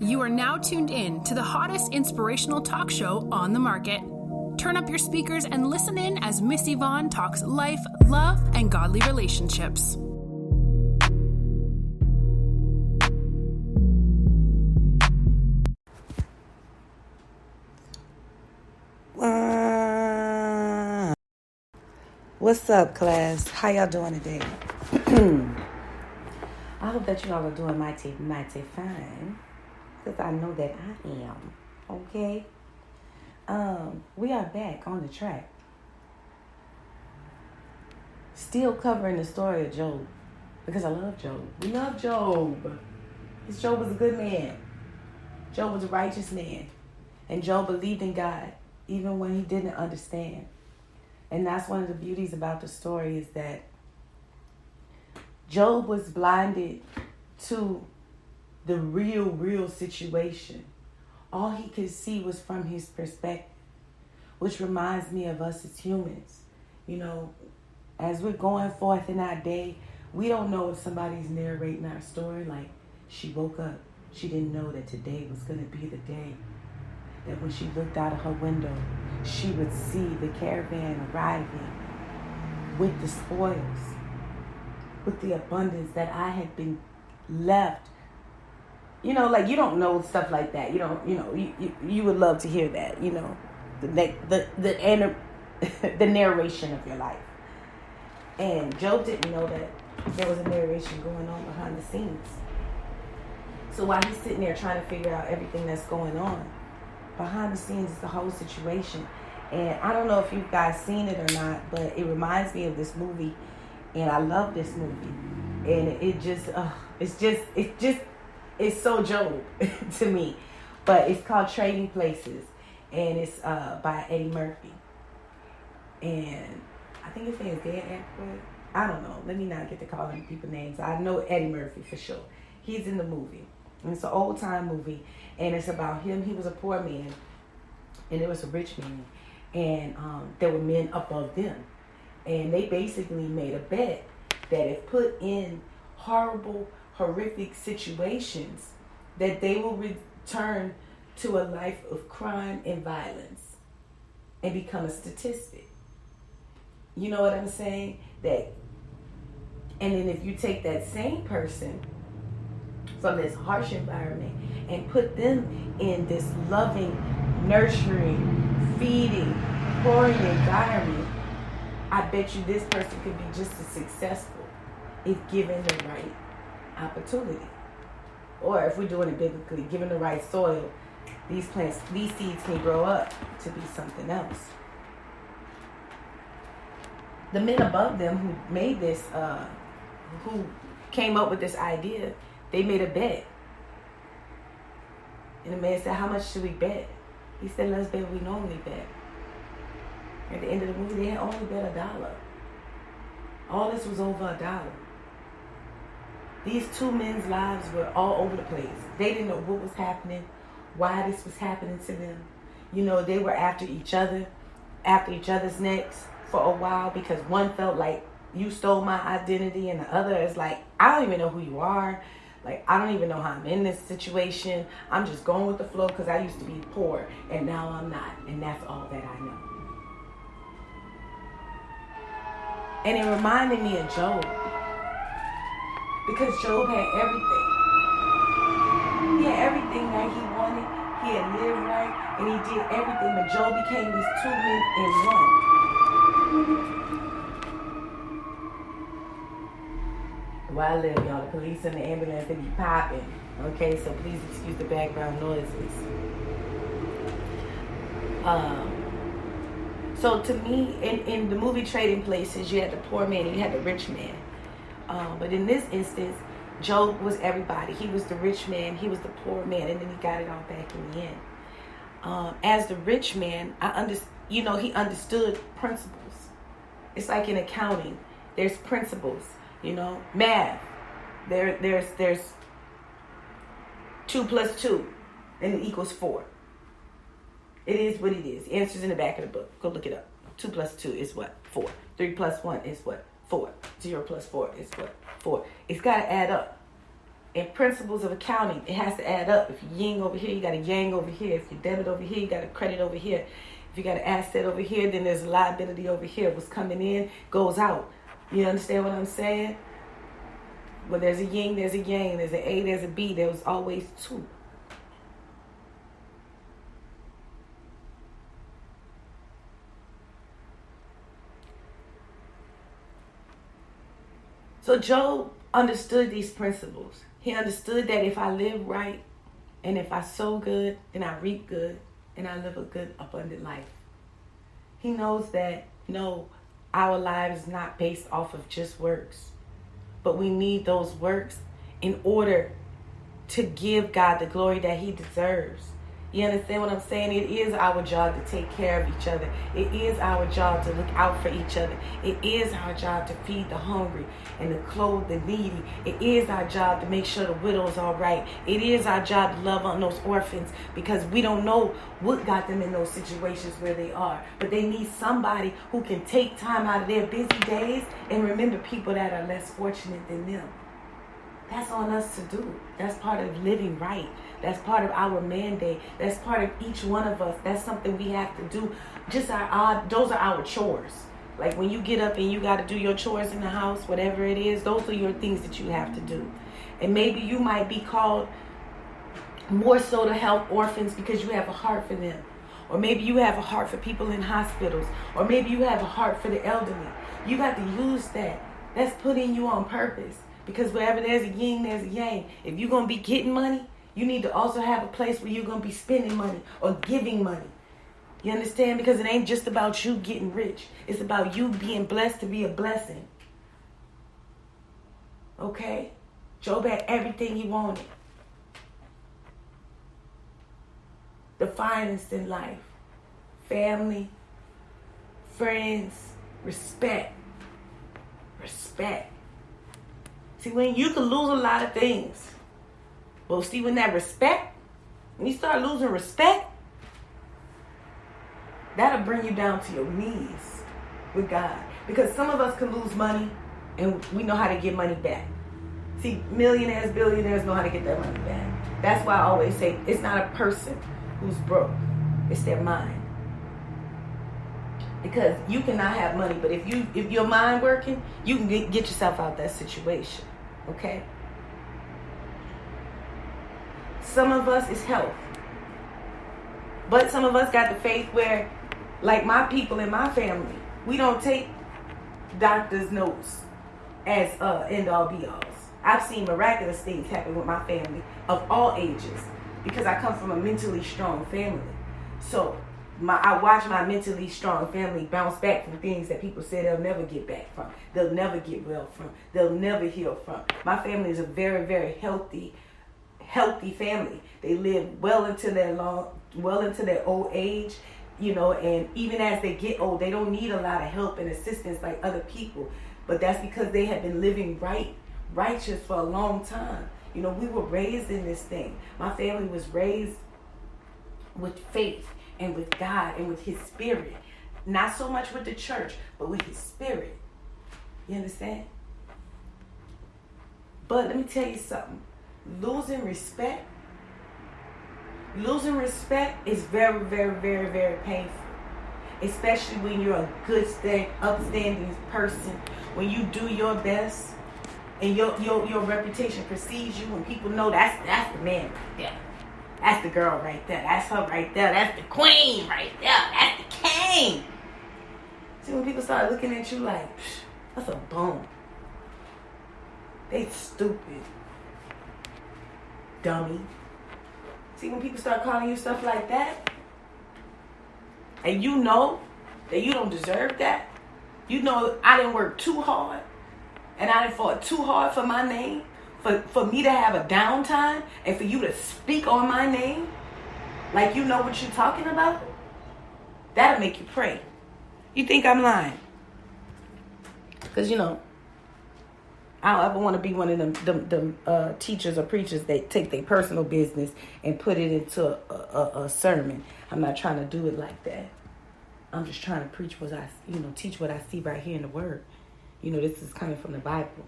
You are now tuned in to the hottest inspirational talk show on the market. Turn up your speakers and listen in as Ms Yvonne talks life, love, and godly relationships. What's up, class? How y'all doing today? I hope that you all are doing mighty fine, because I know that I am. Okay? We are back on the track. Still covering the story of Job, because I love Job. We love Job. Because Job was a good man. Job was a righteous man. And Job believed in God, even when he didn't understand. And that's one of the beauties about the story, is that Job was blinded to the real situation. All he could see was from his perspective, which reminds me of us as humans. You know, as we're going forth in our day, we don't know if somebody's narrating our story like, she woke up, she didn't know that today was going to be the day that when she looked out of her window, she would see the caravan arriving with the spoils, with the abundance that I had been left. You know, like, you don't know stuff like that. You would love to hear that, you know, the narration of your life. And Job didn't know that there was a narration going on behind the scenes. So while he's sitting there trying to figure out everything that's going on, behind the scenes is the whole situation. And I don't know if you guys seen it or not, but it reminds me of this movie, and I love this movie. And it's so Job to me. But it's called Trading Places, and it's by Eddie Murphy. And I think his name is Dan Aykroyd. I don't know. Let me not get to calling people names. I know Eddie Murphy for sure. He's in the movie. And it's an old time movie, and it's about him. He was a poor man, and there was a rich man, and there were men above them, and they basically made a bet that if put in horrible, horrific situations, that they will return to a life of crime and violence and become a statistic. You know what I'm saying? And then if you take that same person from this harsh environment and put them in this loving, nurturing, feeding, pouring environment, I bet you this person could be just as successful if given the right opportunity. Or if we're doing it biblically, given the right soil, these seeds can grow up to be something else. The men above them who made this, who came up with this idea, they made a bet. And the man said, how much should we bet? He said, let's bet we normally bet. At the end of the movie, they had only bet $1. All this was over $1. These two men's lives were all over the place. They didn't know what was happening, why this was happening to them. You know, they were after each other's necks for a while, because one felt like, you stole my identity, and the other is like, I don't even know who you are. Like, I don't even know how I'm in this situation. I'm just going with the flow because I used to be poor, and now I'm not. And that's all that I know. And it reminded me of Job. Because Job had everything. He had everything that he wanted. He had lived right, and he did everything. But Job became these two men in one. Where I live, y'all, the police and the ambulance, they be popping. Okay, so please excuse the background noises. So to me, in the movie Trading Places, you had the poor man and you had the rich man. But in this instance, Job was everybody. He was the rich man, he was the poor man, and then he got it all back in the end. As the rich man, he understood principles. It's like in accounting, there's principles. You know, math. There's 2 plus 2, and it equals 4. It is what it is. The answer's in the back of the book. Go look it up. 2 plus 2 is what? 4. 3 plus 1 is what? 4. 0 plus 4 is what? 4. It's got to add up. And principles of accounting, it has to add up. If you yin over here, you got a yang over here. If you debit over here, you got a credit over here. If you got an asset over here, then there's a liability over here. What's coming in goes out. You understand what I'm saying? Well, there's a yin, there's a yang, there's an A, there's a B. There's always two. So Job understood these principles. He understood that if I live right and if I sow good, then I reap good and I live a good, abundant life. He knows that, no, our lives is not based off of just works, but we need those works in order to give God the glory that he deserves. You understand what I'm saying? It is our job to take care of each other. It is our job to look out for each other. It is our job to feed the hungry and to clothe the needy. It is our job to make sure the widow's all right. It is our job to love on those orphans, because we don't know what got them in those situations where they are. But they need somebody who can take time out of their busy days and remember people that are less fortunate than them. That's on us to do. That's part of living right. That's part of our mandate. That's part of each one of us. That's something we have to do. Those are our chores. Like when you get up and you got to do your chores in the house, whatever it is, those are your things that you have to do. And maybe you might be called more so to help orphans because you have a heart for them. Or maybe you have a heart for people in hospitals. Or maybe you have a heart for the elderly. You got to use that. That's putting you on purpose. Because wherever there's a yin, there's a yang. If you're going to be getting money, you need to also have a place where you're going to be spending money or giving money. You understand? Because it ain't just about you getting rich. It's about you being blessed to be a blessing. Okay? Job had everything he wanted. The finest in life. Family, friends, respect. Respect. See, when you can lose a lot of things. But see, when that respect, when you start losing respect, that'll bring you down to your knees with God. Because some of us can lose money and we know how to get money back. See, millionaires, billionaires know how to get their money back. That's why I always say it's not a person who's broke. It's their mind. Because you cannot have money, but if your mind working, you can get yourself out of that situation. Okay? Some of us is health. But some of us got the faith where, like my people in my family, we don't take doctor's notes as end-all be-alls. I've seen miraculous things happen with my family of all ages because I come from a mentally strong family. So I watch my mentally strong family bounce back from things that people say they'll never get back from. They'll never get well from. They'll never heal from. My family is a very, very healthy family. They live well into their old age, you know, and even as they get old, they don't need a lot of help and assistance like other people. But that's because they have been living righteous for a long time. You know, we were raised in this thing. My family was raised with faith and with God and with his spirit. Not so much with the church, but with his spirit. You understand? But let me tell you something. Losing respect is very, very, very, very painful. Especially when you're a good, upstanding person. When you do your best and your reputation precedes you, when people know that's the man right there. That's the girl right there. That's her right there. That's the queen right there. That's the king. See, when people start looking at you like, that's a bum. They stupid. Dummy. See, when people start calling you stuff like that, and you know that you don't deserve that, you know I didn't work too hard, and I didn't fought too hard for my name, for me to have a downtime, and for you to speak on my name, like you know what you're talking about, that'll make you pray. You think I'm lying? Because, you know, I don't ever want to be one of them teachers or preachers that take their personal business and put it into a sermon. I'm not trying to do it like that. I'm just trying to preach teach what I see right here in the Word. You know, this is coming from the Bible.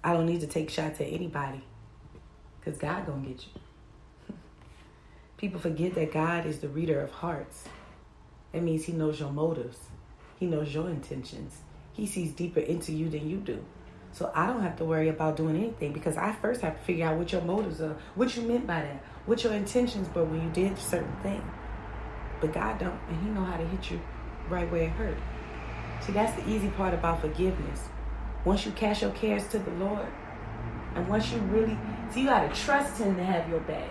I don't need to take shots at anybody because God gonna get you. People forget that God is the reader of hearts. That means he knows your motives. He knows your intentions. He sees deeper into you than you do. So I don't have to worry about doing anything because I first have to figure out what your motives are, what you meant by that, what your intentions were when you did certain things. But God don't, and he know how to hit you right where it hurt. See, that's the easy part about forgiveness. Once you cast your cares to the Lord, and once you really, see, you got to trust him to have your back.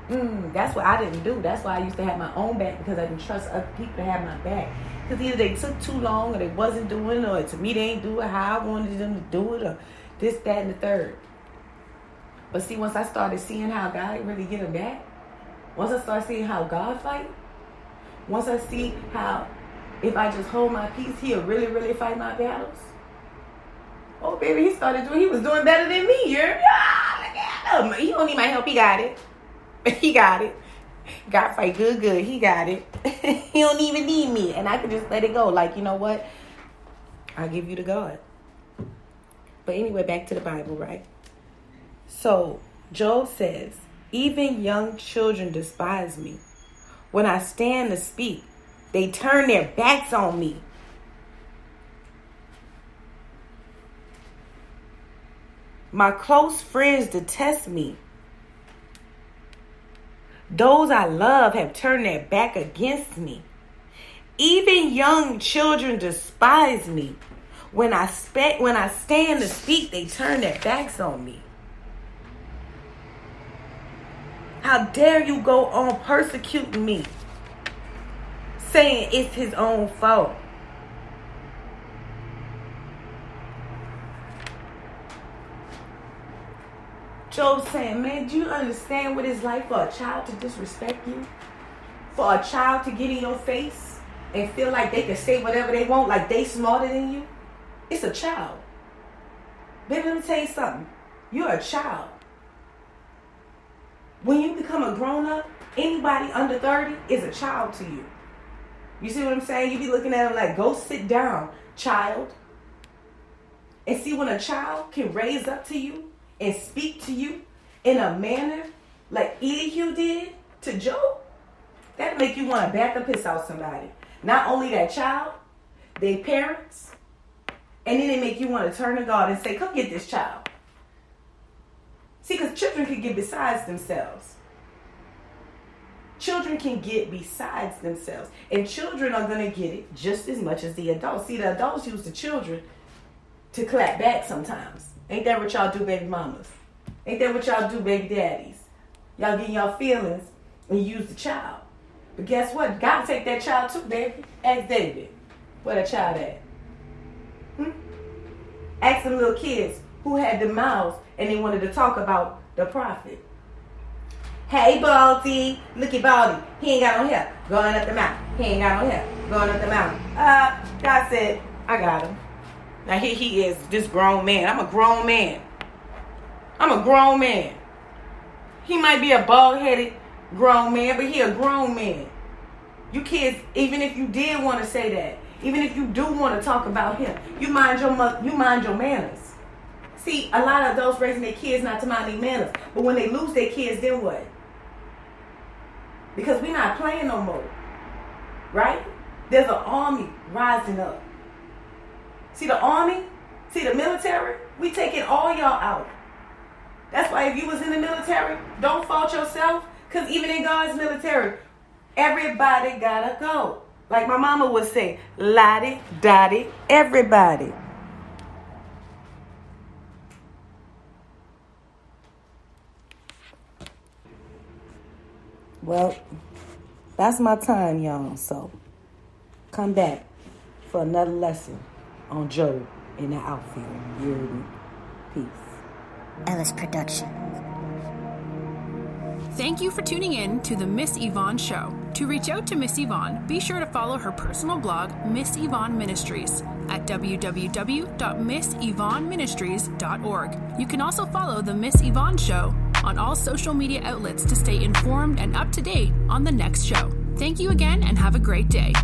That's what I didn't do. That's why I used to have my own back, because I didn't trust other people to have my back. Because either they took too long, or they wasn't doing it, or to me they ain't do it how I wanted them to do it, or this, that, and the third. But see, once I started seeing how God really get them back, once I started seeing how God fight, once I see how if I just hold my peace, he'll really, really fight my battles. Oh, baby, he was doing better than me. Look at him. He don't need my help. He got it. He got it. God fight good. He got it. He don't even need me. And I can just let it go. Like, you know what? I'll give you to God. But anyway, back to the Bible, right? So, Job says, even young children despise me. When I stand to speak, they turn their backs on me. My close friends detest me. Those I love have turned their back against me. Even young children despise me. When I stand to speak, they turn their backs on me. How dare you go on persecuting me, saying it's his own fault. Job saying, man, do you understand what it's like for a child to disrespect you? For a child to get in your face and feel like they can say whatever they want, like they smarter than you? It's a child. Baby, let me tell you something. You're a child. When you become a grown-up, anybody under 30 is a child to you. You see what I'm saying? You be looking at them like, go sit down, child. And see, when a child can raise up to you and speak to you in a manner like Elihu did to Job, that'll make you want to back up piss out somebody. Not only that child, their parents, and then they make you want to turn to God and say, come get this child. See, because children can get besides themselves. Children can get besides themselves. And children are going to get it just as much as the adults. See, the adults use the children to clap back sometimes. Ain't that what y'all do, baby mamas? Ain't that what y'all do, baby daddies? Y'all get y'all feelings and use the child. But guess what? God take that child too, baby. Ask David. Where that child at? Ask them little kids who had the mouths and they wanted to talk about the prophet. Hey, Baldy. Look at Baldy. He ain't got no hair. Going up the mountain. He ain't got no hair. Going up the mountain. God said, I got him. Now here he is, this grown man. I'm a grown man. He might be a bald-headed grown man, but he a grown man. You kids, even if you did want to say that, even if you do want to talk about him, you mind your manners. See, a lot of adults raising their kids not to mind their manners, but when they lose their kids, then what? Because we're not playing no more, right? There's an army rising up. See the army? See the military? We taking all y'all out. That's why if you was in the military, don't fault yourself. Because even in God's military, everybody gotta go. Like my mama would say, lottie, dottie, everybody. Well, that's my time, y'all. So come back for another lesson on Job in the outfield. You heard me? Peace. Ellis Production. Thank you for tuning in to the Ms Yvonne Show. To reach out to Ms Yvonne, be sure to follow her personal blog, Ms Yvonne Ministries, at www.MsYvonneMinistries.org. You can also follow the Ms Yvonne Show on all social media outlets to stay informed and up to date on the next show. Thank you again and have a great day.